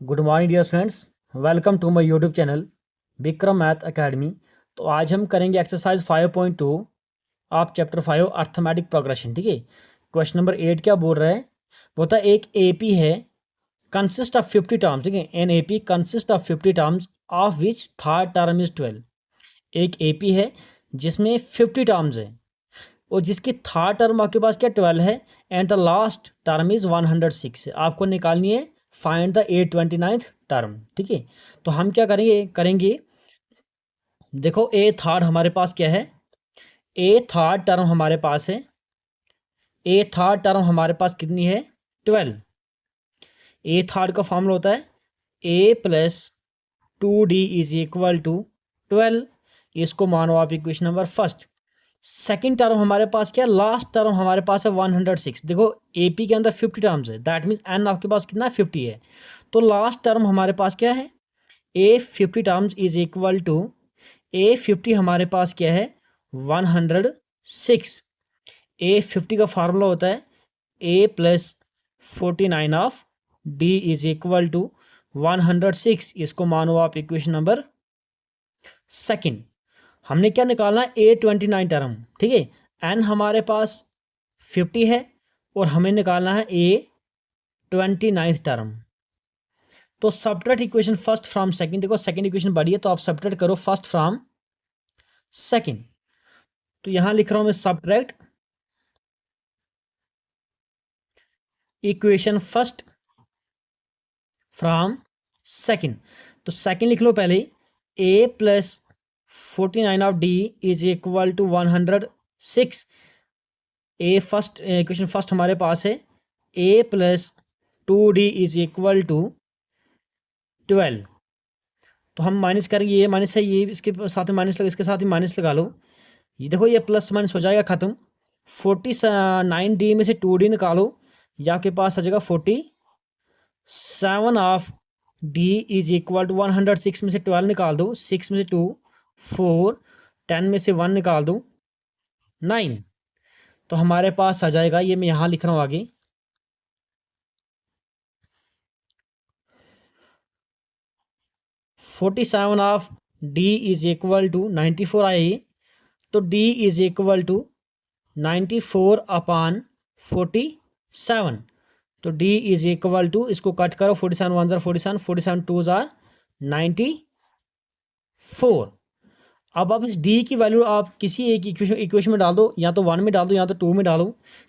Good morning dear friends, welcome to my YouTube channel Vikram math academy. तो आज हम करेंगे exercise 5.2 of chapter 5 arithmetic progression. ठीक है, क्वेश्चन नंबर 8 क्या बोल रहा है? बोलता है एक एपी है कंसिस्ट ऑफ 50 टर्म्स। ठीक है, an AP consist of 50 terms of which third term is 12। एक एपी है जिसमें 50 टर्म्स है और जिसकी थर्ड टर्म आपके पास क्या 12 है and the last term is 106 है। आपको निकालनी है फाइंड द 829th टर्म। ठीक है, तो हम क्या करेंगे देखो ए थर्ड हमारे पास क्या है, ए थर्ड टर्म हमारे पास है, ए थर्ड टर्म हमारे पास कितनी है 12। ए थर्ड का फॉर्मूला होता है a plus 2d is equal to 12। इसको मानो आप equation number first. Second term हमारे पास क्या है, लास्ट टर्म हमारे पास है 106। देखो एपी के अंदर 50 टर्म्स है, दैट मीन्स एन आपके पास कितना 50 है। तो लास्ट टर्म हमारे पास क्या है, ए 50 टर्म्स इज इक्वल टू ए 50 हमारे पास क्या है 106। ए 50 का फार्मूला होता है a plus 49 of d is equal to 106। इसको मानो आप इक्वेशन नंबर सेकंड। हमने क्या निकालना है A29 टर्म। ठीक है, एन हमारे पास 50 है और हमें निकालना है A29 टर्म। तो subtract equation first from second. देखो सेकंड इक्वेशन बड़ी है तो आप सब्ट्रैक्ट करो फर्स्ट फ्रॉम सेकंड। तो यहां लिख रहा हूं मैं subtract equation first from second. तो सेकंड लिख लो पहले, a plus 49 of d is equal to 106। A first equation first हमारे पास है a plus 2d is equal to 12। तो हम माइनस करेंगे, ये माइनस है, ये इसके साथ में माइनस लगा, इसके साथ ही माइनस लगा लो। ये देखो ये प्लस माइनस हो जाएगा खत्म। 49d में से 2d निकालो, या आपके पास आ जाएगा 47 of d is equal to 106 में से 12 निकाल दो, 6 में से 2 4, 10 में से 1 निकाल दो 9। तो हमारे पास आ जाएगा, ये मैं यहाँ लिख रहा हूँ आगे, 47 of d is equal to 94 आए, तो d is equal to 94 upon 47। तो d इज इक्वल टू, इसको कट करो, 47 1 जार 47, 47 2 जार 94। अब आप इस d की वैल्यू आप किसी एक इक्वेशन में डाल दो, या तो 1 में डाल दो या तो 2 में डालो।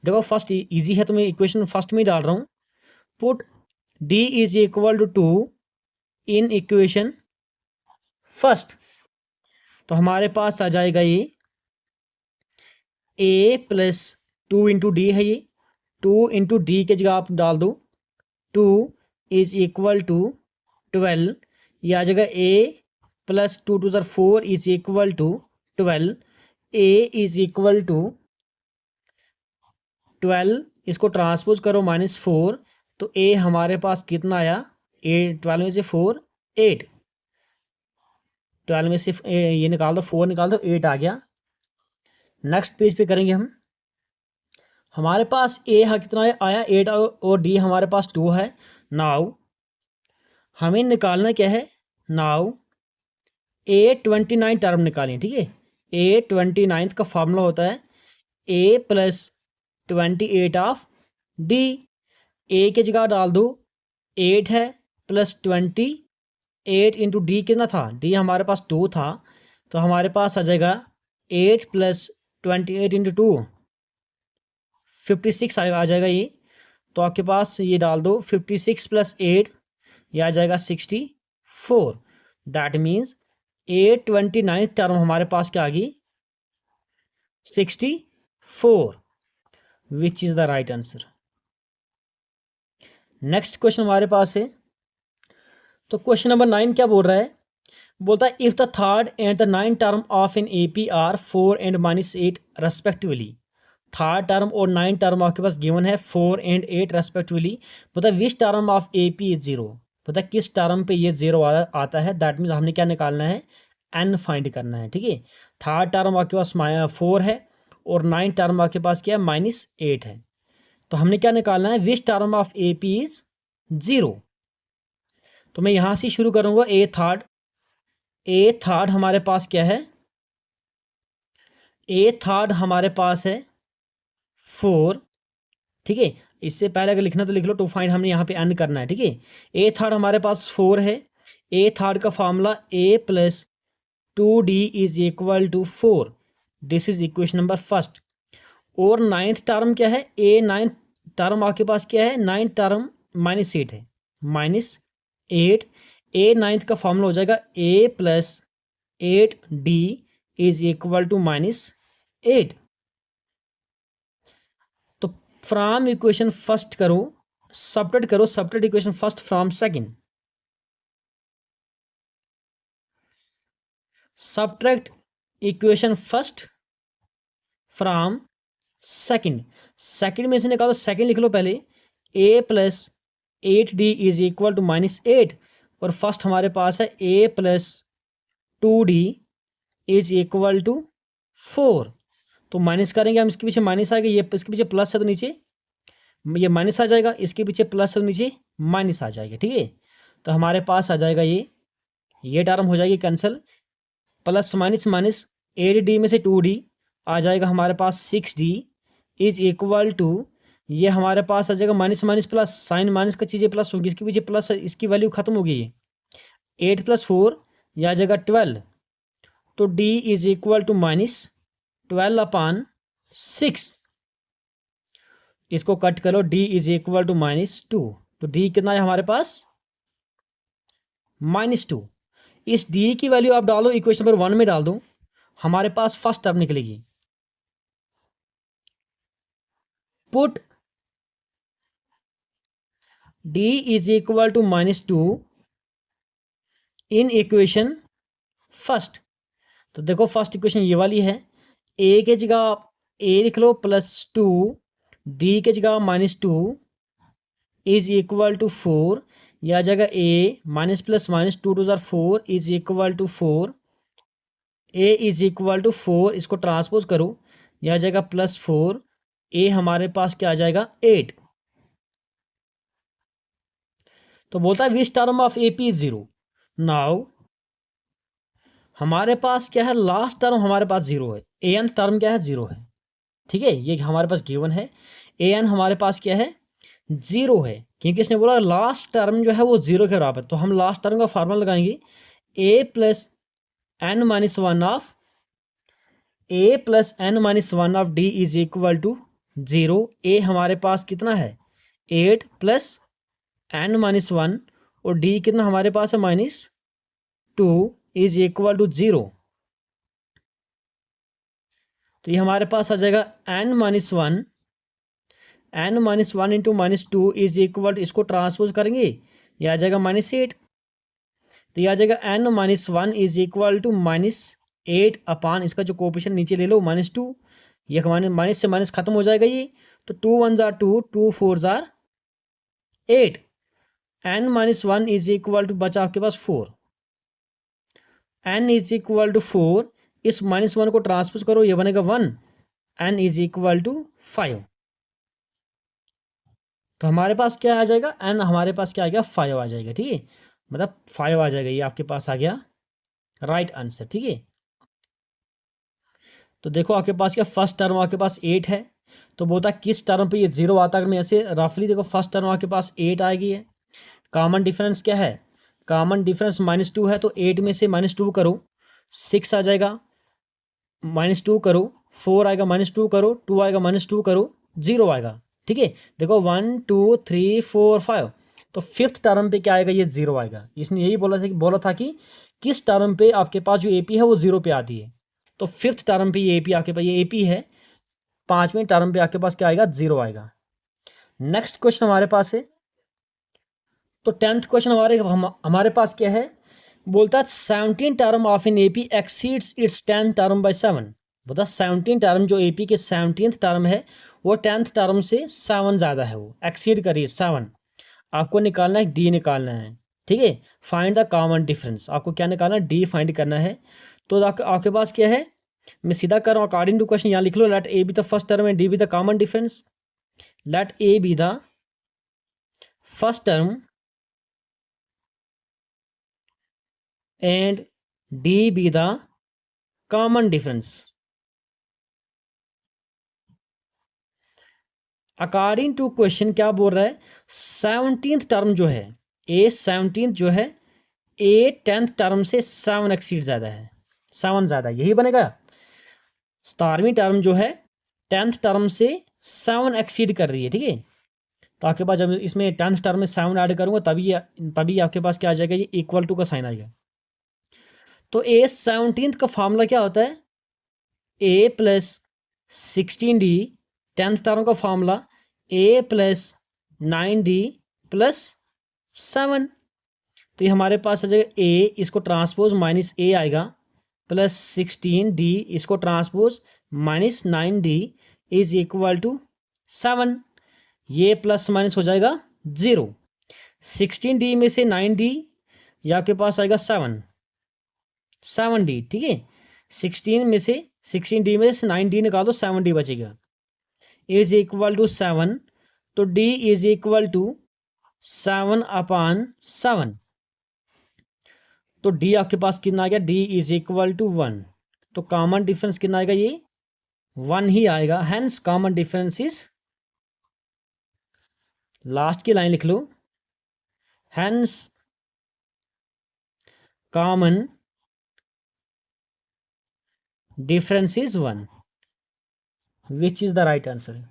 देखो फर्स्ट इजी है तो मैं इक्वेशन फर्स्ट में ही डाल रहा हूँ। Put d is equal to 2 in equation first. तो हमारे पास आ जाएगा ये a प्लस 2 इंटू डी है, ये 2 इंटू डी के जगह आप डाल दो 2 इज इक्वल टू 12। ये आ जाएगा a plus 2 2 4 is equal to 12। a is equal to 12, इसको ट्रांसपोज करो -4। तो a हमारे पास कितना आया, 12 में से 4 8, 12 में से ये निकाल दो, 4 निकाल दो, 8 आ गया। नेक्स्ट पेज पे करेंगे हम। हमारे पास a कितना आया 8 और d हमारे पास 2 है। नाउ हमें निकालना क्या है, नाउ A29 टर्म निकालें। ठीक है, A29 का फॉर्मूला होता है a plus 28 of d। a के जगह डाल दो 8 है प्लस 28 इंटू डी कितना था, d हमारे पास 2 था, तो हमारे पास आ जाएगा 8 प्लस 28 इंटू 2 56 आ जाएगा ये। तो आपके पास ये डाल दो 56 प्लस 8, ये आ जाएगा 64। दैट मीन्स A29 टर्म हमारे पास क्या आ गई 64, विच is the right answer. Next question हमारे पास है, तो क्वेश्चन नंबर 9 क्या बोल रहा है? बोलता है if the third and the 9 term of an AP are 4 and -8 respectively. Third term और 9 टर्म आपके पास गिवन है 4 एंड 8 रेस्पेक्टिवली। पता which term of AP is 0। पता किस टर्म पे ये 0 आता है, दैट मीन्स हमने क्या निकालना है, एन फाइंड करना है। ठीक है, थर्ड टर्म आपके पास 4 है और 9 टर्म आपके पास क्या है -8 है। तो हमने क्या निकालना है, विच टर्म ऑफ एपी इज 0। तो मैं यहाँ से शुरू करूँगा। ए थर्ड हमारे पास क्या है, ए थर्ड हमारे पास है 4, ठीक है। इससे पहले अगर लिखना तो लिख लो, टू फाइंड हमने यहाँ पे एंड करना है, ठीक है। ए थर्ड हमारे पास 4 है। ए थर्ड का formula a plus 2d is equal to 4, this is equation number first. और नाइन्थ टर्म क्या है, ए नाइन्थ टर्म आपके पास क्या है, नाइन्थ टर्म -8 है, -8। ए नाइन्थ का फॉर्मूला हो जाएगा a plus 8d is equal to -8। तो फ्रॉम इक्वेशन फर्स्ट करो, सब्ट्रैक्ट करो, subtract equation first from second, subtract equation first from second. Second में से निकालो, सेकंड लिख लो पहले, a plus 8d is equal to -8, और फर्स्ट हमारे पास है a plus 2d is equal to 4। तो माइनस करेंगे हम, इसके पीछे माइनस आएगा, ये इसके पीछे प्लस है तो नीचे ये माइनस आ जाएगा, इसके पीछे प्लस है तो नीचे माइनस आ जाएगा, ठीक है। तो हमारे पास आ जाएगा ये टर्म हो जाएगी cancel, plus minus minus 8d में से 2d आ जाएगा हमारे पास 6d इज इक्वल टू, ये हमारे पास आ जाएगा minus minus plus, sign minus का चीज़ें प्लस होगी, इसके पीछे प्लस है, इसकी वैल्यू खत्म हो गई है, 8 + 4 यह आ जाएगा 12। तो d इज इक्वल टू -12/6। इसको कट करो, d इज इक्वल टू -2। तो d कितना है हमारे पास, -2। इस d की वैल्यू आप डालो इक्वेशन नंबर 1 में डाल दो, हमारे पास फर्स्ट टर्म निकलेगी। Put d is equal to -2 in equation first. तो देखो फर्स्ट इक्वेशन ये वाली है, a के जगह आप a लिख लो +2, d के जगह -2 इज इक्वल टू 4, यह आ जाएगा a -+-2 2 4 is equal to 4, a is equal to 4, इसको ट्रांसपोज करो, यह आ जाएगा +4, a हमारे पास क्या आ जाएगा 8। तो बोलता है विच term of AP is 0। Now हमारे पास क्या है, लास्ट टर्म हमारे पास 0 है, an टर्म क्या है 0 है, ठीक है, ये हमारे पास गिवन है। an हमारे पास क्या है 0 है, क्योंकि इसने बोला लास्ट टर्म जो है वो 0 के बराबर। तो हम लास्ट टर्म का फार्मूला लगाएंगे, a + n-1 of d is equal to 0। a हमारे पास कितना है 8 + n-1, और d कितना हमारे पास है -2 इज इक्वल टू 0। तो ये हमारे पास आ जाएगा n-1 into -2 is equal to, इसको ट्रांसपोज करेंगे, ये आ जाएगा -8। तो ये आ जाएगा n-1 इज इक्वल टू -8 अपान इसका जो कोएफिशिएंट नीचे ले लो -2, ये माइनस से माइनस खत्म हो जाएगा ये। तो 2 1 जार 2, 2 4 जार 8, n-1 इज इक्वल टू बचा आपके पास 4, n इज इक्वल टू 4, इस -1 को ट्रांसपोज करो, ये बनेगा 1, n इज इक्वल टू 5। तो हमारे पास क्या आ जाएगा, n हमारे पास क्या आ गया 5 आ जाएगा, ठीक है, मतलब 5 आ जाएगा, ये आपके पास आ गया राइट आंसर, ठीक है। तो देखो आपके पास क्या, फर्स्ट टर्म आपके पास 8 है, तो बोलता किस टर्म पे ये 0 आता है। अगर मैं ऐसे रफली देखो, फर्स्ट टर्म आपके पास 8 आ गई है, कॉमन डिफरेंस क्या है, कॉमन डिफरेंस -2 है, तो 8 में से -2 करो 6 आ जाएगा, -2 करो 4 आएगा, -2 करो 2 आएगा, -2 करो 0 आएगा, ठीक है। देखो 1 2 3 4 5, तो फिफ्थ टर्म पे क्या आएगा, ये 0 आएगा। इसने यही बोला था कि किस टर्म पे आपके पास जो AP है वो 0 पे आती है। तो फिफ्थ टर्म पे ये AP आपके पास, ये AP है, पांचवें टर्म पे आपके पास क्या आएगा 0 आएगा। नेक्स्ट क्वेश्चन हमारे पास है, तो 10th क्वेश्चन हमारे पास क्या है, बोलता है 17 term of an AP exceeds its 10th term by 7। बोलता 17 टर्म जो AP के 17th टर्म है वो 10th टर्म से 7 ज़्यादा है, वो एक्सीड करिए 7। आपको निकालना है D निकालना है, ठीक है। फाइंड द कॉमन डिफरेंस, आपको क्या निकालना है, D फाइंड करना है। तो आपके पास क्या है, मैं सीधा कर रहा हूँ अकॉर्डिंग टू क्वेश्चन, यहाँ लिख लो, let A be the first term and D be the common difference. Let A be the first term and d be the common difference. According to question क्या बोल रहा है, 17th टर्म जो है, ए 17th जो है, ए 10th टर्म से 7 exceed ज़्यादा है, 7 ज़्यादा, यही बनेगा। 17वीं टर्म जो है 10th टर्म से 7 एक्सीड कर रही है, ठीक है। तो आपके पास जब इसमें 10th टर्म में 7 ऐड करूँगा तभी आपके पास क्या आ जाएगा, ये इक्वल टू का साइन आएगा। तो ए 17th का फॉर्मूला क्या होता है, a plus 16d, 10th term का formula a plus 9d plus 7। तो ये हमारे पास आ जाएगा ए, इसको ट्रांसपोज माइनस ए आएगा, प्लस 16d, इसको transpose minus 9d is equal to 7। ये प्लस माइनस हो जाएगा 0। 16d में से 9d, ये आपके पास आएगा 7d, ठीक है। 16d में से 9d निकालो, 7d बचेगा, इज इक्वल टू 7। तो d इज इक्वल टू 7/7। तो d आपके पास कितना आ गया, d इज इक्वल टू 1। तो कॉमन डिफरेंस कितना आएगा, ये 1 ही आएगा। Hence common difference is, last की लाइन लिख लो, hence common difference is 1, which is the right answer.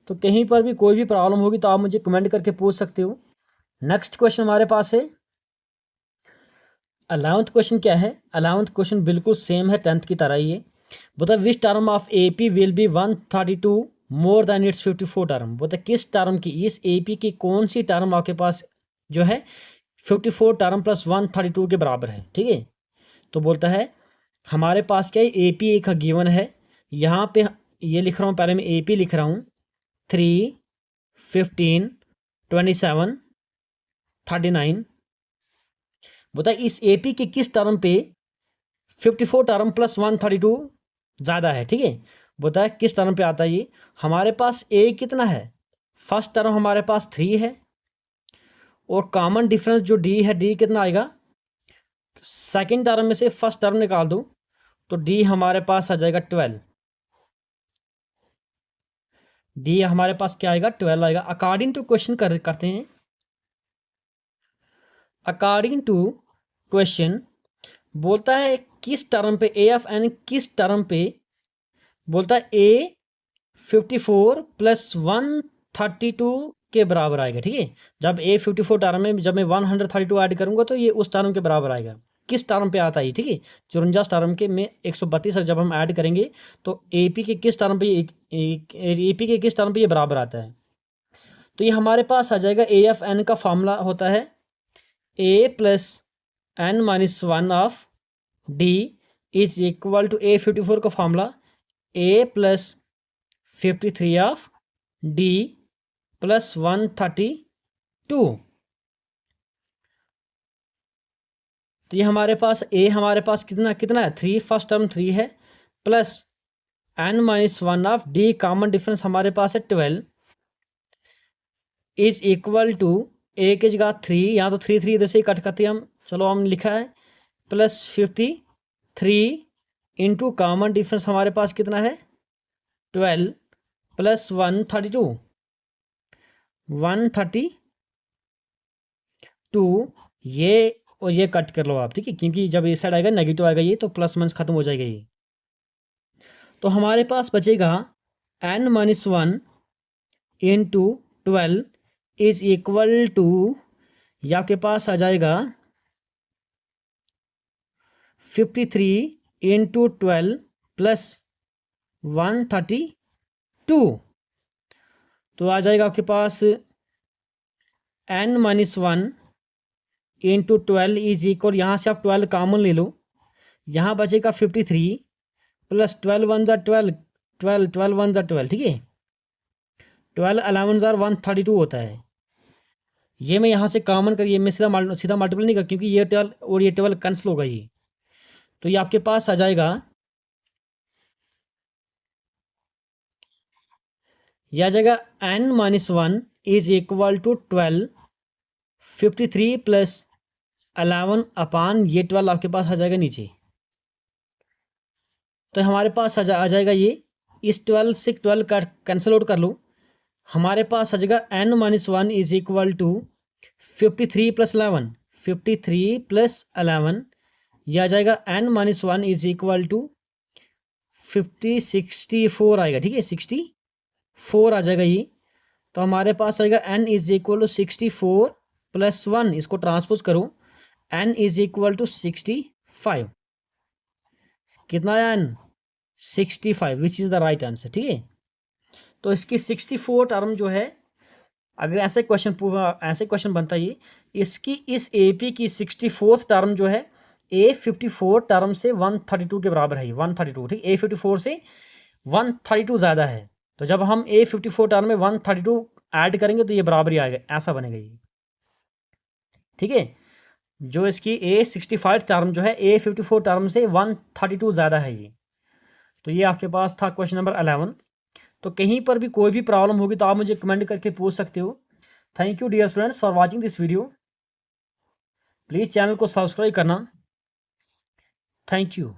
तो कहीं पर भी कोई भी प्रॉब्लम होगी तो आप मुझे कमेंट करके पूछ सकते हो। नेक्स्ट क्वेश्चन हमारे पास है 11th क्वेश्चन। क्या है 11th क्वेश्चन, बिल्कुल सेम है 10th की तरह ही है। बता विच term of AP will be 132 more than it's 54 term. बता किस टर्म की, इस एपी की कौन सी टर्म आपके पास जो है 54 टर्म प्लस 132 के बराबर है, ठीक है। तो बोलता है हमारे पास क्या है, एपी एक गिवन है, यहाँ पे ये लिख रहा हूँ, पहले मैं एपी लिख रहा हूँ 3, 15, 27, 39। बता इस एपी के किस टर्म पे 54 टर्म प्लस 132 ज़्यादा है, ठीक है। बता किस टर्म पे आता है ये। हमारे पास ए कितना है, फर्स्ट टर्म हमारे पास 3 है, और कॉमन डिफरेंस जो डी है, डी कितना आएगा, सेकंड टर्म में से फर्स्ट टर्म निकाल दो, तो डी हमारे पास आ जाएगा 12। डी हमारे पास क्या आएगा, 12 आएगा। अकॉर्डिंग टू क्वेश्चन करते हैं। अकॉर्डिंग टू क्वेश्चन बोलता है किस टर्म पे, ए ऑफ एन किस टर्म पे, बोलता है ए 54 प्लस 132 के बराबर आएगा, ठीक है। जब ए 54 टर्म में जब मैं 132 ऐड करूंगा तो ये उस टर्म के बराबर आएगा। किस टर्म पे आता है, ठीक है। 54 टर्म के में 132 जब हम ऐड करेंगे तो एपी के किस टर्म पे, एपी के किस टर्म पे ये बराबर आता है। तो ये हमारे पास आ जाएगा, ए एफ एन का फॉर्मूला होता है a plus n minus 1 of d is equal to a 54 का formula a plus 53 of d plus 132। तो ये हमारे पास ए हमारे पास कितना है, 3, फर्स्ट टर्म 3 है, plus n minus 1 of d, common difference हमारे पास है 12, इज इक्वल टू ए की जगह 3, यहाँ तो 3 3 इधर से ही कट करते हम, चलो हम लिखा है प्लस 53 इंटू कॉमन डिफरेंस हमारे पास कितना है 12 प्लस 132 ये, और ये कट कर लो आप, ठीक है, क्योंकि जब ये साइड आएगा नेगेटिव आएगा ये, तो प्लस माइनस खत्म हो जाएगा ये। तो हमारे पास बचेगा n minus 1 into 12 is equal to, ये आपके पास आ जाएगा 53 इंटू 12 प्लस 132। तो आ जाएगा आपके पास n minus 1 into 12 is equal, यहाँ से आप 12 कॉमन ले लो, यहाँ बचेगा 53 प्लस 12 1 ज़ा 12, 12 1 ज़ा 12, ठीक है। 12 11 ज़ा 132 होता है। ये मैं यहाँ से कॉमन करिए, मैं सीधा मल्टीपल नहीं कर, क्योंकि ये 12 और ये 12 कैंसिल होगा ये। तो ये आपके पास आ जाएगा, यह आ जाएगा n minus 1 is equal to 12, 53 plus 11 upon ये 12 आपके पास आ जाएगा नीचे। तो हमारे पास आ जाएगा ये, इस 12 से 12 का कैंसिल आउट कर लो, हमारे पास आ जाएगा n minus 1 is equal to 53 plus 11, 53 plus 11 ये आ जाएगा n minus 1 is equal to 64 आएगा, ठीक है, 64 आ जाएगा ये। तो हमारे पास आएगा n is equal to 64 plus 1, इसको ट्रांसपोज करो, n इज इक्वल टू 65, कितना आया n, 65, which is the right answer, ठीक है। तो इसकी 64 टर्म जो है, अगर ऐसे क्वेश्चन बनता है, इसकी इस AP की 64th टर्म जो है A54 टर्म से 132 के बराबर है, 132, ठीक, A54 से 132 ज़्यादा है। तो जब हम A54 टर्म में 132 ऐड करेंगे तो ये बराबरी आएगा, ऐसा बनेगा ये, ठीक है। जो इसकी A65 टर्म जो है A54 टर्म से 132 ज़्यादा है ये। तो ये आपके पास था क्वेश्चन नंबर 11। तो कहीं पर भी कोई भी प्रॉब्लम होगी तो आप मुझे कमेंट करके पूछ सकते हो। Thank you dear students for watching this video. Please channel को सब्सक्राइब करना। Thank you.